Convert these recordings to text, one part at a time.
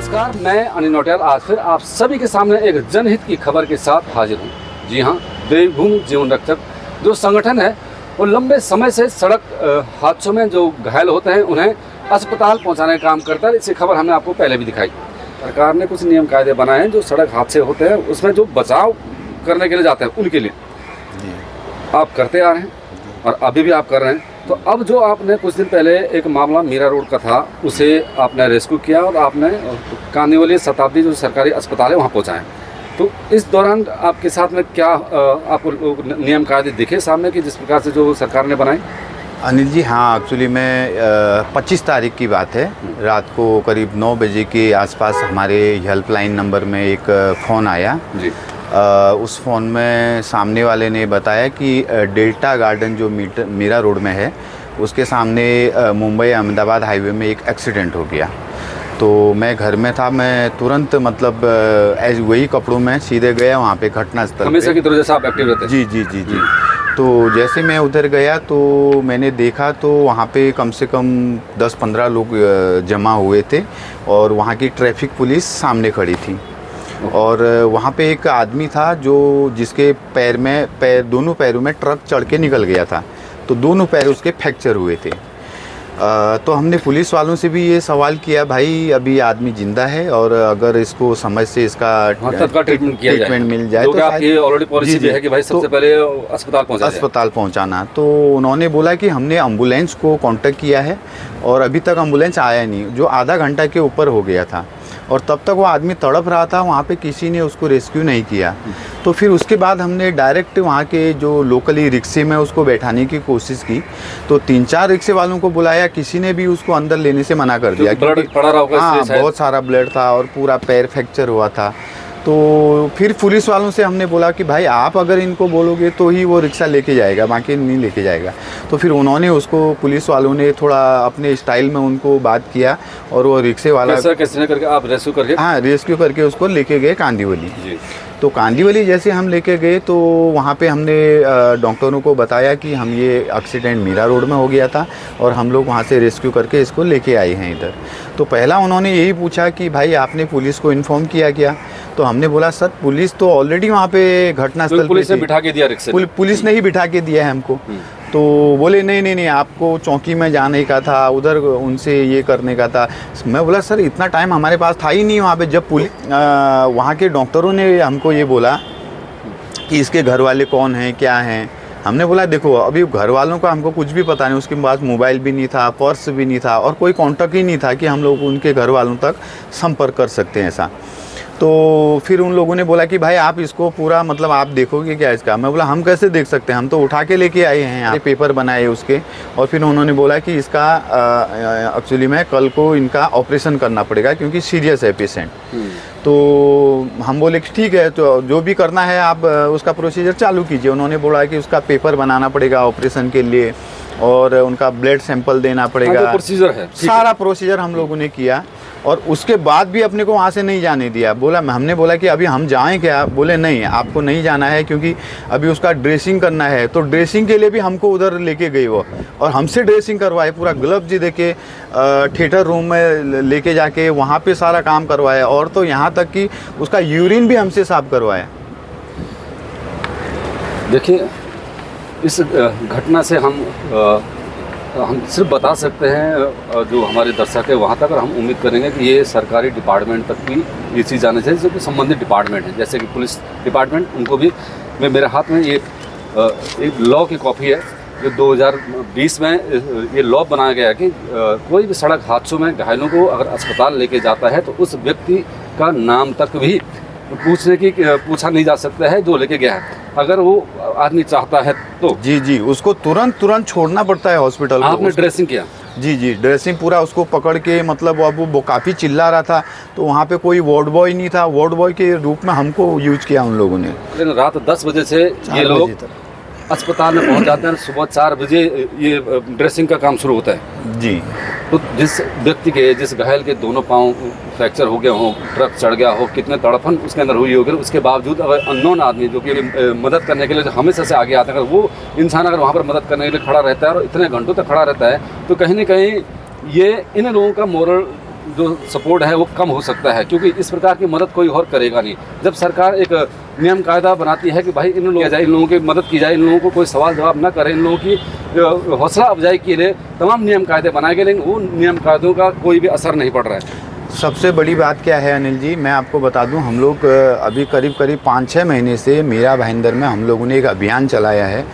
नमस्कार, मैं अनिल नौटियाल आज फिर आप सभी के सामने एक जनहित की खबर के साथ हाजिर हूँ। जी हाँ, देवभूमि जीवन रक्षक जो संगठन है वो लंबे समय से सड़क हादसों में जो घायल होते हैं उन्हें अस्पताल पहुँचाने का काम करता है। इसकी खबर हमने आपको पहले भी दिखाई। सरकार ने कुछ नियम कायदे बनाए हैं जो सड़क हादसे होते हैं उसमें जो बचाव करने के लिए जाते हैं उनके लिए आप करते आ रहे हैं और अभी भी आप कर रहे हैं। तो अब जो आपने कुछ दिन पहले एक मामला मीरा रोड का था उसे आपने रेस्क्यू किया और आपने कांदिवली शताब्दी जो सरकारी अस्पताल है वहाँ पहुँचाएं। तो इस दौरान आपके साथ में क्या आपको नियम कायदे दिखे सामने कि जिस प्रकार से जो सरकार ने बनाए? अनिल जी, हाँ, एक्चुअली मैं 25 तारीख की बात है, रात को करीब 9 बजे के आसपास हमारे हेल्पलाइन नंबर में एक फ़ोन आया जी। उस फ़ोन में सामने वाले ने बताया कि डेल्टा गार्डन जो मीरा रोड में है उसके सामने मुंबई अहमदाबाद हाईवे में एक एक्सीडेंट हो गया। तो मैं घर में था, मैं तुरंत मतलब वही कपड़ों में सीधे गया वहाँ पे घटनास्थल। हमेशा की तरह जैसा आप एक्टिव रहते हैं? जी जी जी जी। तो जैसे मैं उधर गया तो मैंने देखा तो वहाँ पे कम से कम 10-15 लोग जमा हुए थे और वहाँ की ट्रैफिक पुलिस सामने खड़ी थी। और वहाँ पे एक आदमी था जो जिसके दोनों पैरों में ट्रक चढ़ के निकल गया था, तो दोनों पैर उसके फ्रैक्चर हुए थे। तो हमने पुलिस वालों से भी ये सवाल किया, भाई अभी आदमी जिंदा है और अगर इसको समझ से इसका ट्रीटमेंट मिल जाए तो ऑलरेडी पॉलिसी भी है कि भाई सबसे पहले अस्पताल पहुंचाना। तो उन्होंने बोला कि हमने एम्बुलेंस को कांटेक्ट किया है और अभी तक एम्बुलेंस आया नहीं, जो आधा घंटा के ऊपर हो गया था और तब तक वो आदमी तड़प रहा था, वहाँ पे किसी ने उसको रेस्क्यू नहीं किया। तो फिर उसके बाद हमने डायरेक्ट वहाँ के जो लोकली रिक्शे में उसको बैठाने की कोशिश की, तो 3-4 रिक्शे वालों को बुलाया, किसी ने भी उसको अंदर लेने से मना कर दिया क्योंकि पड़ा रहा होगा। हाँ, बहुत सारा ब्लड था और पूरा पैर फ्रैक्चर हुआ था। तो फिर पुलिस वालों से हमने बोला कि भाई आप अगर इनको बोलोगे तो ही वो रिक्शा लेके जाएगा, बाकी नहीं लेके जाएगा। तो फिर उन्होंने उसको, पुलिस वालों ने थोड़ा अपने स्टाइल में उनको बात किया और वो रिक्शे वाला कैसे करके आप रेस्क्यू करके, हाँ, रेस्क्यू करके उसको लेके गए कांदिवली। तो कांदिवली जैसे हम लेके गए तो वहाँ पे हमने डॉक्टरों को बताया कि हम ये एक्सीडेंट मीरा रोड में हो गया था और हम लोग वहाँ से रेस्क्यू करके इसको लेके आए हैं इधर। तो पहला उन्होंने यही पूछा कि भाई आपने पुलिस को इन्फॉर्म किया क्या? तो हमने बोला सर पुलिस तो ऑलरेडी वहाँ पे घटनास्थल पुलिस ने बिठा के दिया रिक्शे, पुलिस ने ही बिठा के दिया है हमको। तो बोले नहीं आपको चौकी में जाने का था, उधर उनसे ये करने का था। मैं बोला सर इतना टाइम हमारे पास था ही नहीं वहाँ पे। जब वहाँ के डॉक्टरों ने हमको ये बोला कि इसके घर वाले कौन हैं क्या हैं, हमने बोला देखो अभी घर वालों का हमको कुछ भी पता नहीं, उसके पास मोबाइल भी नहीं था, पर्स भी नहीं था और कोई कॉन्टैक्ट ही नहीं था कि हम लोग उनके घर वालों तक संपर्क कर सकते हैं ऐसा। तो फिर उन लोगों ने बोला कि भाई आप इसको पूरा मतलब आप देखोगे क्या इसका? मैं बोला हम कैसे देख सकते हैं, हम तो उठा के लेके आए हैं यहाँ, पेपर बनाए उसके। और फिर उन्होंने बोला कि इसका एक्चुअली में कल को इनका ऑपरेशन करना पड़ेगा क्योंकि सीरियस है पेशेंट। तो हम बोले कि ठीक है, तो जो भी करना है आप उसका प्रोसीजर चालू कीजिए। उन्होंने बोला कि उसका पेपर बनाना पड़ेगा ऑपरेशन के लिए और उनका ब्लड सैंपल देना पड़ेगा, प्रोसीजर है, सारा प्रोसीजर हम लोगों ने किया। और उसके बाद भी अपने को वहाँ से नहीं जाने दिया। बोला, हमने बोला कि अभी हम जाएं क्या? बोले नहीं आपको नहीं जाना है क्योंकि अभी उसका ड्रेसिंग करना है। तो ड्रेसिंग के लिए भी हमको उधर लेके गई वो और हमसे ड्रेसिंग करवाए, पूरा ग्लव्स जी देके थिएटर रूम में लेके जाके वहाँ पे सारा काम करवाया और तो यहाँ तक कि उसका यूरिन भी हमसे साफ करवाया। देखिए इस घटना से हम सिर्फ बता सकते हैं जो हमारे दर्शक है वहाँ तक, और हम उम्मीद करेंगे कि ये सरकारी डिपार्टमेंट तक भी ये चीज़ जानी चाहिए जो कि संबंधित डिपार्टमेंट है, जैसे कि पुलिस डिपार्टमेंट, उनको भी। मेरे हाथ में ये एक लॉ की कॉपी है जो 2020 में ये लॉ बनाया गया है कि कोई भी सड़क हादसों में घायलों को अगर अस्पताल लेके जाता है तो उस व्यक्ति का नाम तक भी पूछा नहीं जा सकता है जो लेके गया है। अगर वो आदमी चाहता है तो जी उसको तुरंत छोड़ना पड़ता है हॉस्पिटल। आपने ड्रेसिंग किया? जी ड्रेसिंग पूरा उसको पकड़ के, मतलब अब वो काफ़ी चिल्ला रहा था तो वहाँ पे कोई वार्ड बॉय नहीं था, वार्ड बॉय के रूप में हमको यूज किया उन लोगों ने। लेकिन रात 10 बजे से ये लोग अस्पताल में पहुंच जाते हैं, सुबह 4 बजे ये ड्रेसिंग का काम शुरू होता है जी। तो जिस व्यक्ति के, जिस घायल के दोनों पाँव फ्रैक्चर हो गया हो, ट्रक चढ़ गया हो, कितने तड़फन उसके अंदर हुई होगी, उसके बावजूद अगर अननोन आदमी जो कि मदद करने के लिए जो हमेशा से आगे आता है, अगर वो इंसान अगर वहाँ पर मदद करने के लिए खड़ा रहता है और इतने घंटों तक खड़ा रहता है तो कहीं ना कहीं ये इन लोगों का मोरल जो सपोर्ट है वो कम हो सकता है, क्योंकि इस प्रकार की मदद कोई और करेगा नहीं। जब सरकार एक नियम कायदा बनाती है कि भाई इन लोगों की मदद की जाए, इन लोगों को कोई सवाल जवाब ना करे, इन लोगों की हौसला अफजाई के लिए तमाम नियम कायदे बनाए गए, लेकिन वो नियम कायदों का कोई भी असर नहीं पड़ रहा है। सबसे बड़ी बात क्या है अनिल जी, मैं आपको बता दूं, हम लोग अभी करीब 5-6 महीने से मीरा भाईंदर में हम लोगों ने एक अभियान चलाया है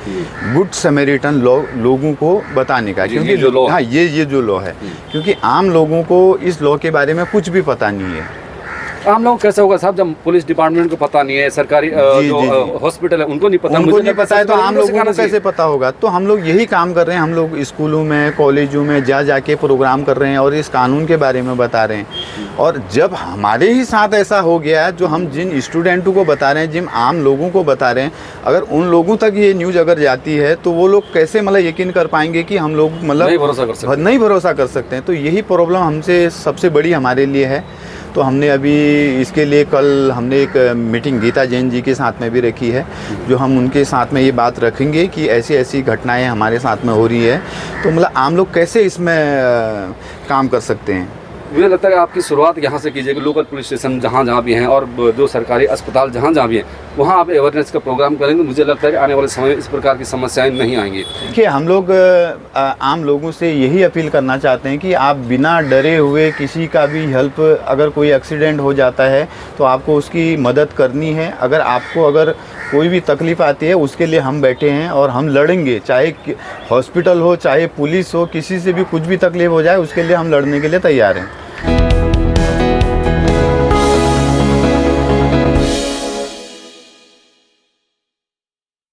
गुड समैरिटन लोगों को बताने का, क्योंकि जो लॉ, हाँ ये जो लॉ है, क्योंकि आम लोगों को इस लॉ के बारे में कुछ भी पता नहीं है। आम लोग कैसे होगा साहब, जब पुलिस डिपार्टमेंट को पता नहीं है, सरकारी जो हॉस्पिटल है उनको नहीं पता, उनको नहीं पता है, तो आम लोगों को कैसे पता होगा। तो हम लोग यही काम कर रहे हैं, हम लोग स्कूलों में कॉलेजों में जाके प्रोग्राम कर रहे हैं और इस कानून के बारे में बता रहे हैं। और जब हमारे ही साथ ऐसा हो गया, जो हम जिन स्टूडेंटों को बता रहे हैं, जिन आम लोगों को बता रहे हैं, अगर उन लोगों तक ये न्यूज़ अगर जाती है तो वो लोग कैसे मतलब यकीन कर पाएंगे कि हम लोग मतलब नहीं भरोसा कर सकते हैं। तो यही प्रॉब्लम हमसे सबसे बड़ी हमारे लिए है। तो हमने अभी इसके लिए कल हमने एक मीटिंग गीता जैन जी के साथ में भी रखी है, जो हम उनके साथ में ये बात रखेंगे कि ऐसी ऐसी घटनाएं हमारे साथ में हो रही है, तो मतलब आम लोग कैसे इसमें काम कर सकते हैं। मुझे लगता है कि आपकी शुरुआत यहाँ से कीजिएगा, लोकल पुलिस स्टेशन जहाँ भी हैं और जो सरकारी अस्पताल जहाँ भी हैं, वहाँ आप अवेयरनेस का प्रोग्राम करेंगे। मुझे लगता है कि आने वाले समय में इस प्रकार की समस्याएं नहीं आएंगी। देखिए, हम लोग आम लोगों से यही अपील करना चाहते हैं कि आप बिना डरे हुए किसी का भी हेल्प, अगर कोई एक्सीडेंट हो जाता है तो आपको उसकी मदद करनी है। अगर कोई भी तकलीफ़ आती है, उसके लिए हम बैठे हैं और हम लड़ेंगे, चाहे हॉस्पिटल हो, चाहे पुलिस हो, किसी से भी कुछ भी तकलीफ़ हो जाए, उसके लिए हम लड़ने के लिए तैयार हैं।